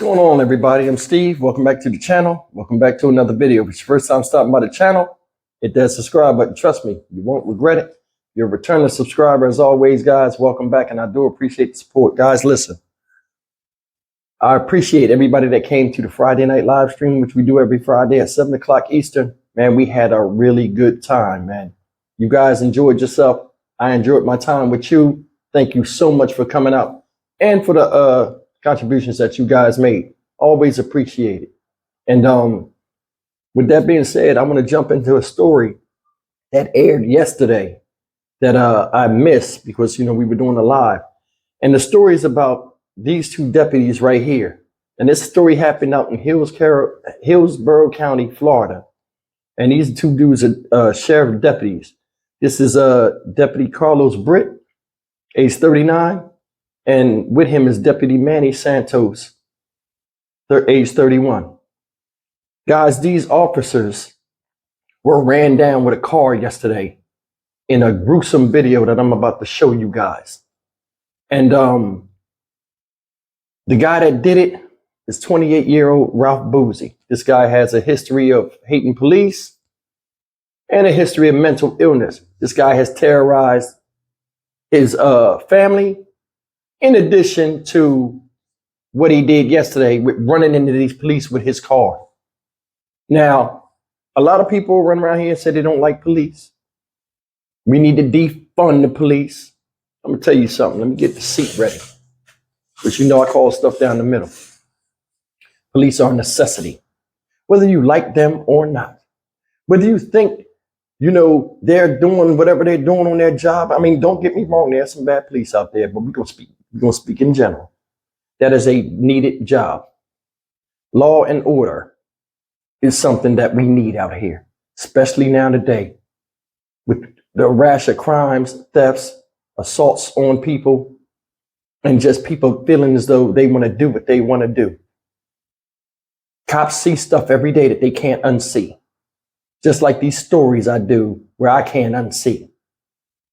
What's going on, everybody? I'm Steve. Welcome back to the channel. Welcome back to another video. If it's your first time stopping by the channel, hit that subscribe button. Trust me, you won't regret it. You're a returning subscriber as always, guys. Welcome back, and I do appreciate the support. Guys, listen. I appreciate everybody that came to the Friday night live stream, which we do every Friday at 7 o'clock Eastern. Man, we had a really good time, man. You guys enjoyed yourself. I enjoyed my time with you. Thank you so much for coming out and for the contributions that you guys made. Always appreciate it. And with that being said, I want to jump into a story that aired yesterday that I missed because, you know, we were doing a live. And the story is about these two deputies right here. And this story happened out in Hillsborough County, Florida. And these two dudes are sheriff deputies. This is Deputy Carlos Britt, age 39. And with him is Deputy Manny Santos, age 31. Guys, these officers were ran down with a car yesterday in a gruesome video that I'm about to show you guys. And the guy that did it is 28-year-old Ralph Bouzy. This guy has a history of hating police and a history of mental illness. This guy has terrorized his family, in addition to what he did yesterday with running into these police with his car. Now, a lot of people run around here and say they don't like police. We need to defund the police. I'm going to tell you something. Let me get the seat ready. Because you know I call stuff down the middle. Police are a necessity. Whether you like them or not. Whether you think, you know, they're doing whatever they're doing on their job. I mean, don't get me wrong. There's some bad police out there, but we're going to speak in general. That is a needed job. Law and order is something that we need out here, especially now today with the rash of crimes, thefts, assaults on people, and just people feeling as though they want to do what they want to do. Cops see stuff every day that they can't unsee. Just like these stories I do where I can't unsee.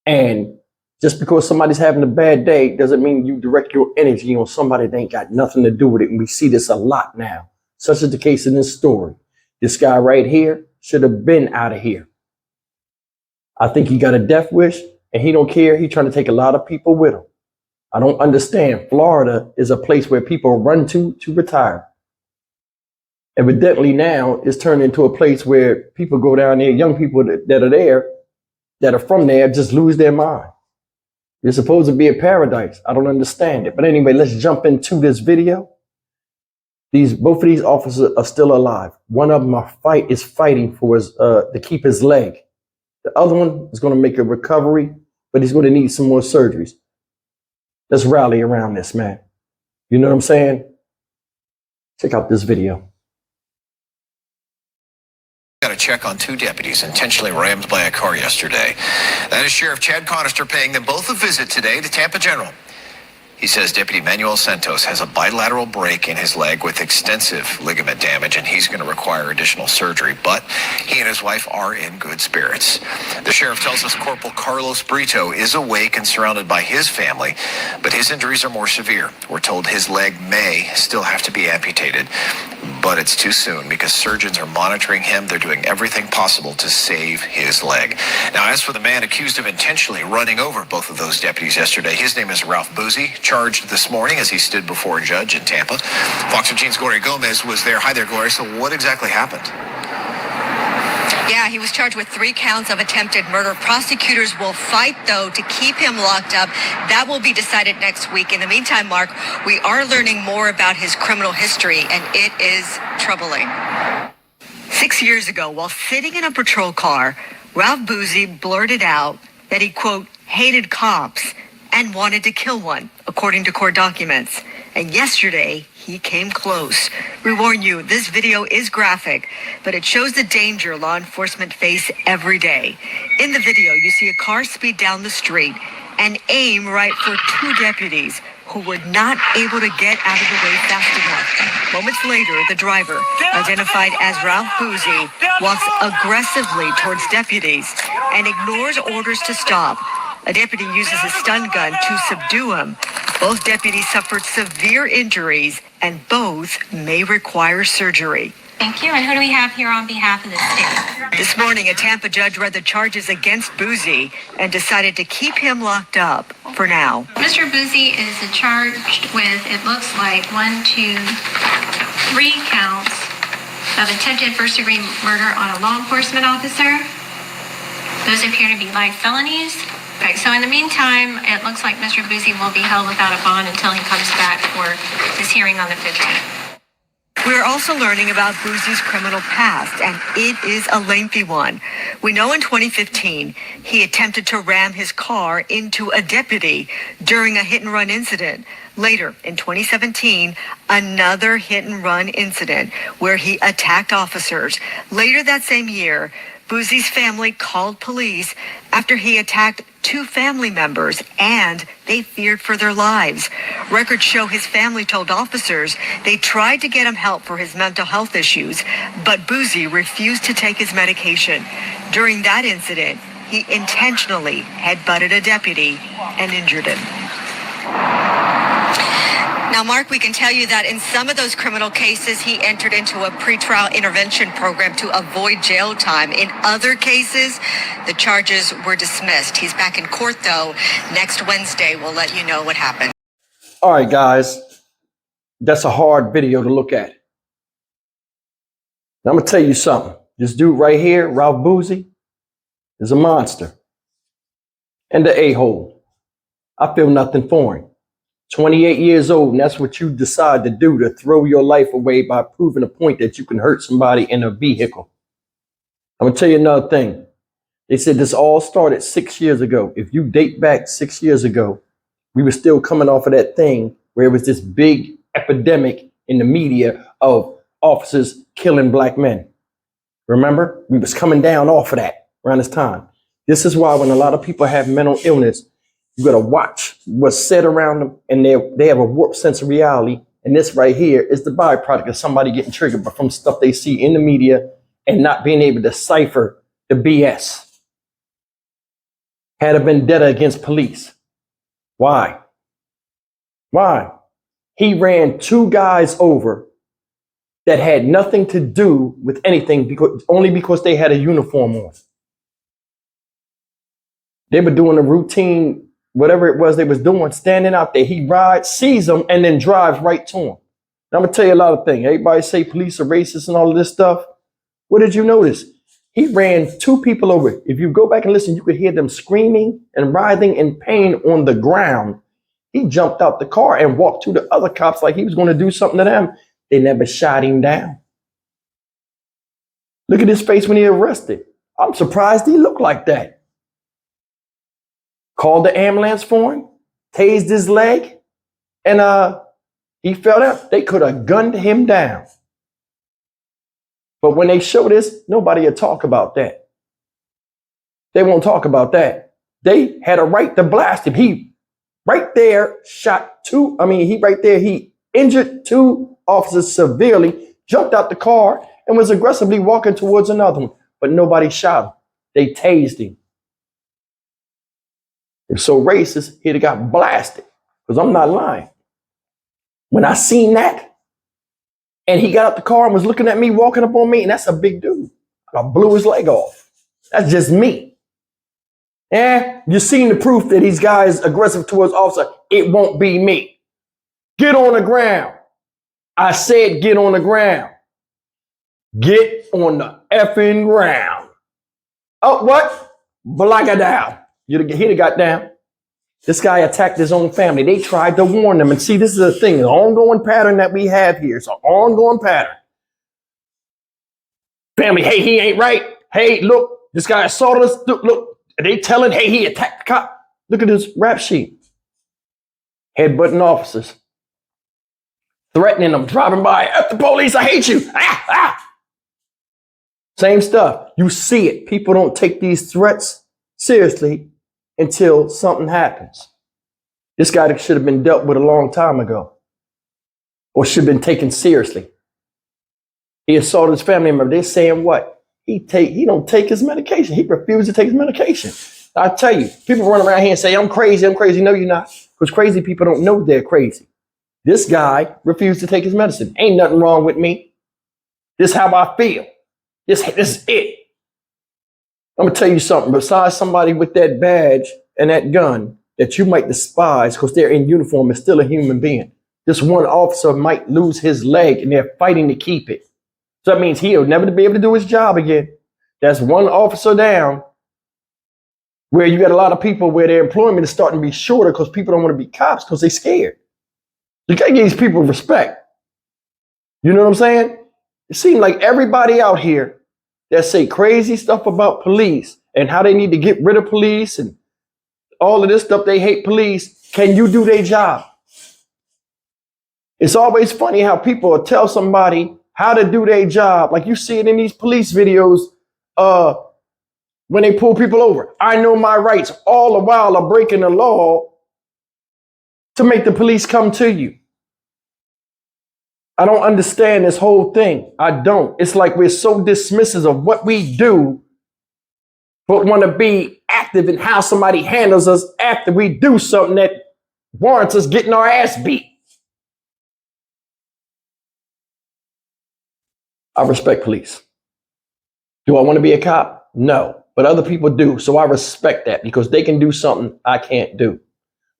And just because somebody's having a bad day doesn't mean you direct your energy on somebody that ain't got nothing to do with it. And we see this a lot now. Such is the case in this story. This guy right here should have been out of here. I think he got a death wish and he don't care. He's trying to take a lot of people with him. I don't understand. Florida is a place where people run to retire. Evidently now it's turned into a place where people go down there, young people that are there, that are from there, just lose their mind. It's supposed to be a paradise. I don't understand it. But anyway, let's jump into this video. Both of these officers are still alive. One of them is fighting for his, to keep his leg. The other one is going to make a recovery, but he's going to need some more surgeries. Let's rally around this, man. You know what I'm saying? Check out this video. Got a check on two deputies intentionally rammed by a car yesterday. That is Sheriff Chad Conister paying them both a visit today to Tampa General. He says Deputy Manuel Santos has a bilateral break in his leg with extensive ligament damage, and he's going to require additional surgery. But he and his wife are in good spirits. The sheriff tells us Corporal Carlos Brito is awake and surrounded by his family, but his injuries are more severe. We're told his leg may still have to be amputated, but it's too soon because surgeons are monitoring him. They're doing everything possible to save his leg. Now, as for the man accused of intentionally running over both of those deputies yesterday, his name is Ralph Bouzy, charged this morning as he stood before a judge in Tampa. Fox 15's Gloria Gomez was there. Hi there, Gloria. So what exactly happened? Yeah, he was charged with 3 counts of attempted murder. Prosecutors will fight, though, to keep him locked up. That will be decided next week. In the meantime, Mark, we are learning more about his criminal history, and it is troubling. 6 years ago, while sitting in a patrol car, Ralph Bouzy blurted out that he, quote, hated cops and wanted to kill one, according to court documents. And yesterday, he came close. We warn you, this video is graphic, but it shows the danger law enforcement face every day. In the video, you see a car speed down the street and aim right for 2 deputies who were not able to get out of the way fast enough. Moments later, the driver, identified as Ralph Bouzy, walks aggressively towards deputies and ignores orders to stop. A deputy uses a stun gun to subdue him. Both deputies suffered severe injuries and both may require surgery. Thank you. And who do we have here on behalf of the state? This morning, a Tampa judge read the charges against Bouzy and decided to keep him locked up for now. Mr. Bouzy is charged with, it looks like, 3 counts of attempted first-degree murder on a law enforcement officer. Those appear to be light felonies. Okay, so in the meantime, it looks like Mr. Bouzy will be held without a bond until he comes back for his hearing on the 15th. We're also learning about Bouzy's criminal past, and it is a lengthy one. We know in 2015, he attempted to ram his car into a deputy during a hit-and-run incident. Later, in 2017, another hit-and-run incident where he attacked officers. Later that same year, Bouzy's family called police after he attacked 2 family members, and they feared for their lives. Records show his family told officers they tried to get him help for his mental health issues, but Bouzy refused to take his medication. During that incident, he intentionally headbutted a deputy and injured him. Now, Mark, we can tell you that in some of those criminal cases, he entered into a pretrial intervention program to avoid jail time. In other cases, the charges were dismissed. He's back in court, though. Next Wednesday, we'll let you know what happened. All right, guys, that's a hard video to look at. Now, I'm going to tell you something. This dude right here, Ralph Bouzy, is a monster and the a-hole. I feel nothing for him. 28 years old, and that's what you decide to do, to throw your life away by proving a point that you can hurt somebody in a vehicle. I'm going to tell you another thing. They said this all started 6 years ago. If you date back 6 years ago, we were still coming off of that thing where it was this big epidemic in the media of officers killing black men. Remember? We was coming down off of that around this time. This is why when a lot of people have mental illness, you got to watch what's said around them, and they have a warped sense of reality. And this right here is the byproduct of somebody getting triggered from stuff they see in the media and not being able to decipher the BS. Had a vendetta against police. Why? Why? He ran 2 guys over that had nothing to do with anything, only because they had a uniform on. They were doing a routine, whatever it was they was doing, standing out there. He rides, sees them, and then drives right to them. Now, I'm going to tell you a lot of things. Everybody say police are racist and all of this stuff. What did you notice? He ran 2 people over. If you go back and listen, you could hear them screaming and writhing in pain on the ground. He jumped out the car and walked to the other cops like he was going to do something to them. They never shot him down. Look at his face when he arrested. I'm surprised he looked like that. Called the ambulance for him, tased his leg, and he fell down. They could have gunned him down. But when they show this, nobody will talk about that. They won't talk about that. They had a right to blast him. He right there shot 2. He injured 2 officers severely, jumped out the car, and was aggressively walking towards another one. But nobody shot him. They tased him. If so racist, he'd have got blasted. Because I'm not lying. When I seen that, and he got out the car and was looking at me, walking up on me, and that's a big dude. I blew his leg off. That's just me. And you've seen the proof that these guys aggressive towards officer. It won't be me. Get on the ground. I said get on the ground. Get on the effing ground. Oh, what? Blacka down. He'd have got down. This guy attacked his own family. They tried to warn them. And see, this is the thing, the ongoing pattern that we have here. It's an ongoing pattern. Family, hey, he ain't right. Hey, look, this guy assaulted us. Look, they telling, hey, he attacked the cop. Look at this rap sheet. Headbutting officers. Threatening them, driving by. F the police, I hate you. Ah, ah. Same stuff. You see it. People don't take these threats seriously until something happens. This guy should have been dealt with a long time ago, or should have been taken seriously. He assaulted his family member. They're saying what? He don't take his medication. He refused to take his medication. I tell you, people run around here and say, I'm crazy. No, you're not. because crazy people don't know they're crazy. This guy refused to take his medicine. Ain't nothing wrong with me. This is how I feel. This is it. I'm going to tell you something. Besides somebody with that badge and that gun that you might despise because they're in uniform and still a human being, this one officer might lose his leg and they're fighting to keep it. So that means he'll never be able to do his job again. That's one officer down, where you got a lot of people where their employment is starting to be shorter because people don't want to be cops because they're scared. You got to give these people respect. You know what I'm saying? It seems like everybody out here that say crazy stuff about police and how they need to get rid of police and all of this stuff, they hate police. Can you do their job? It's always funny how people will tell somebody how to do their job. Like you see it in these police videos when they pull people over. I know my rights, all the while of breaking the law to make the police come to you. I don't understand this whole thing. I don't. It's like we're so dismissive of what we do, but want to be active in how somebody handles us after we do something that warrants us getting our ass beat. I respect police. Do I want to be a cop? No, but other people do. So I respect that because they can do something I can't do.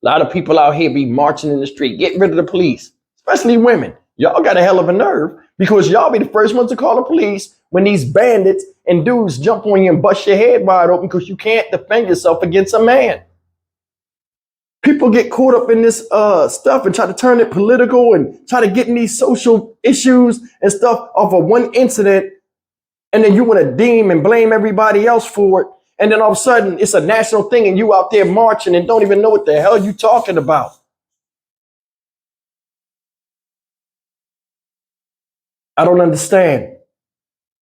A lot of people out here be marching in the street, getting rid of the police, especially women. Y'all got a hell of a nerve because y'all be the first ones to call the police when these bandits and dudes jump on you and bust your head wide open because you can't defend yourself against a man. People get caught up in this stuff and try to turn it political and try to get in these social issues and stuff off of one incident. And then you want to deem and blame everybody else for it. And then all of a sudden it's a national thing and you out there marching and don't even know what the hell you talking about. I don't understand.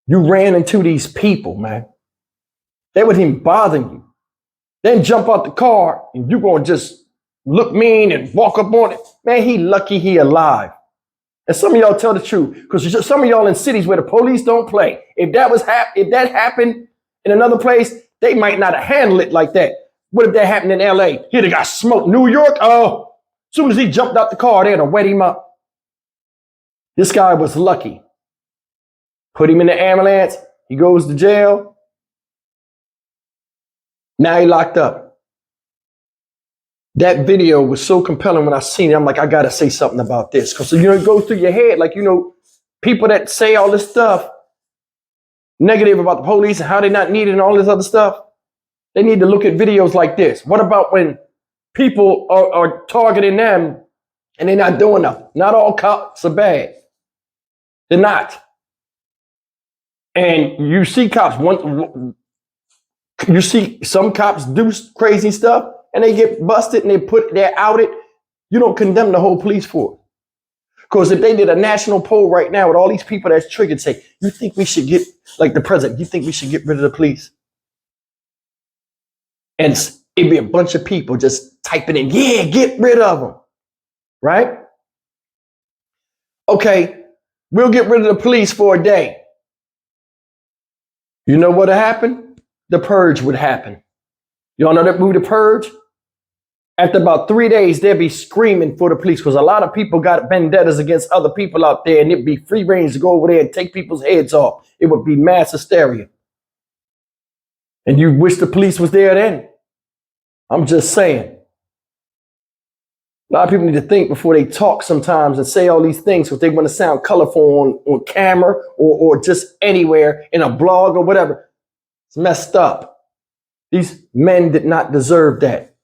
You ran into these people, man. They wouldn't even bother you. Then jump out the car and you going to just look mean and walk up on it. Man, he lucky he alive. And some of y'all tell the truth because some of y'all in cities where the police don't play. If that happened in another place, they might not have handled it like that. What if that happened in LA? He'd have got smoked. New York, oh, as soon as he jumped out the car, they'd have wet him up. This guy was lucky. Put him in the ambulance. He goes to jail. Now he locked up. That video was so compelling when I seen it. I'm like, I got to say something about this. Because, it goes through your head. Like, people that say all this stuff negative about the police and how they're not needed and all this other stuff. They need to look at videos like this. What about when people are targeting them and they're not doing nothing? Not all cops are bad. They're not. And you see cops, you see some cops do crazy stuff and they get busted and they're outed. You don't condemn the whole police for it. Because if they did a national poll right now with all these people that's triggered, say, you think we should get, like the president, you think we should get rid of the police? And it'd be a bunch of people just typing in, yeah, get rid of them. Right? Okay, we'll get rid of the police for a day. You know what would happen? The purge would happen. Y'all know that movie, The Purge? After about 3 days, they'd be screaming for the police because a lot of people got vendettas against other people out there, and it'd be free range to go over there and take people's heads off. It would be mass hysteria. And you wish the police was there then? I'm just saying. A lot of people need to think before they talk sometimes and say all these things because they want to sound colorful on camera or just anywhere in a blog or whatever. It's messed up. These men did not deserve that.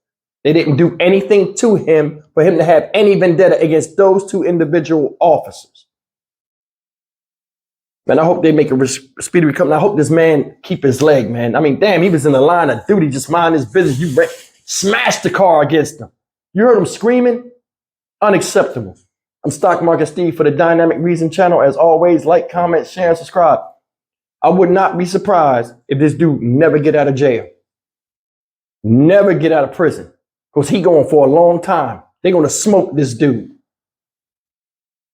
They didn't do anything to him for him to have any vendetta against those two individual officers. Man, I hope they make a speedy recovery. I hope this man keep his leg, man. I mean, damn, he was in the line of duty, just mind his business. You smashed the car against him. You heard him screaming? Unacceptable. I'm Stock Market Steve for the Dynamic Reason channel. As always, like, comment, share, and subscribe. I would not be surprised if this dude never get out of jail. Never get out of prison. Because he going for a long time. They're going to smoke this dude.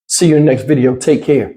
See you in the next video. Take care.